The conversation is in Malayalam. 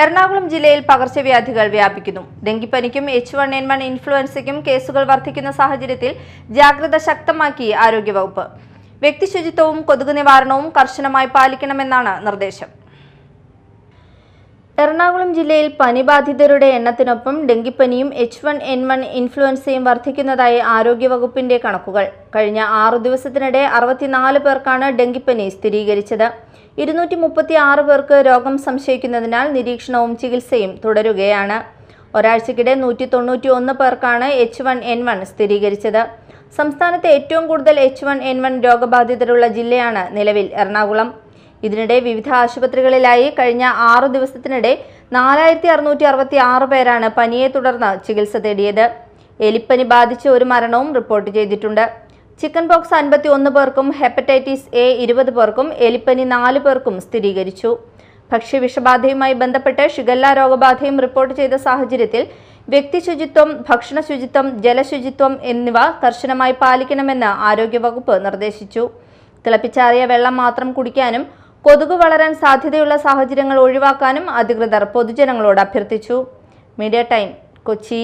എറണാകുളം ജില്ലയിൽ പകർച്ചവ്യാധികൾ വ്യാപിക്കുന്നു. ഡെങ്കിപ്പനിക്കും H1N1 ഇൻഫ്ലുവൻസയ്ക്കും കേസുകൾ വർദ്ധിക്കുന്ന സാഹചര്യത്തിൽ ജാഗ്രത ശക്തമാക്കി ആരോഗ്യവകുപ്പ്. വ്യക്തിശുചിത്വവും കൊതുക് നിവാരണവും കർശനമായി പാലിക്കണമെന്നാണ് നിർദ്ദേശം. എറണാകുളം ജില്ലയിൽ പനിബാധിതരുടെ എണ്ണത്തിനൊപ്പം ഡെങ്കിപ്പനിയും H1N1 ഇൻഫ്ലുവൻസയും വർദ്ധിക്കുന്നതായി ആരോഗ്യവകുപ്പിന്റെ കണക്കുകൾ. കഴിഞ്ഞ 6 ദിവസത്തിനിടെ 64 പേർക്കാണ് ഡെങ്കിപ്പനി സ്ഥിരീകരിച്ചത്. 236 പേർക്ക് രോഗം സംശയിക്കുന്നതിനാൽ നിരീക്ഷണവും ചികിത്സയും തുടരുകയാണ്. ഒരാഴ്ചക്കിടെ 191 പേർക്കാണ് H1N1 സ്ഥിരീകരിച്ചത്. സംസ്ഥാനത്തെ ഏറ്റവും കൂടുതൽ H1N1 രോഗബാധിതരുള്ള ജില്ലയാണ് നിലവിൽ എറണാകുളം. ഇതിനിടെ വിവിധ ആശുപത്രികളിലായി കഴിഞ്ഞ 6 ദിവസത്തിനിടെ 4666 പേരാണ് പനിയെ തുടർന്ന് ചികിത്സ തേടിയത്. എലിപ്പനി ബാധിച്ച് ഒരു മരണവും റിപ്പോർട്ട് ചെയ്തിട്ടുണ്ട്. ചിക്കൻ പോക്സ് 51 പേർക്കും ഹെപ്പറ്റൈറ്റിസ് A 20 പേർക്കും എലിപ്പനി 4 പേർക്കും സ്ഥിരീകരിച്ചു. ഭക്ഷ്യവിഷബാധയുമായി ബന്ധപ്പെട്ട് ഷിഗല്ല രോഗബാധയും റിപ്പോർട്ട് ചെയ്ത സാഹചര്യത്തിൽ വ്യക്തിശുചിത്വം, ഭക്ഷണശുചിത്വം, ജലശുചിത്വം എന്നിവ കർശനമായി പാലിക്കണമെന്ന് ആരോഗ്യവകുപ്പ് നിർദ്ദേശിച്ചു. തിളപ്പിച്ചാറിയ വെള്ളം മാത്രം കുടിക്കാനും കൊതുക് വളരാൻ സാധ്യതയുള്ള സാഹചര്യങ്ങൾ ഒഴിവാക്കാനും അധികൃതർ പൊതുജനങ്ങളോട് അഭ്യർത്ഥിച്ചു. Media time, Kochi.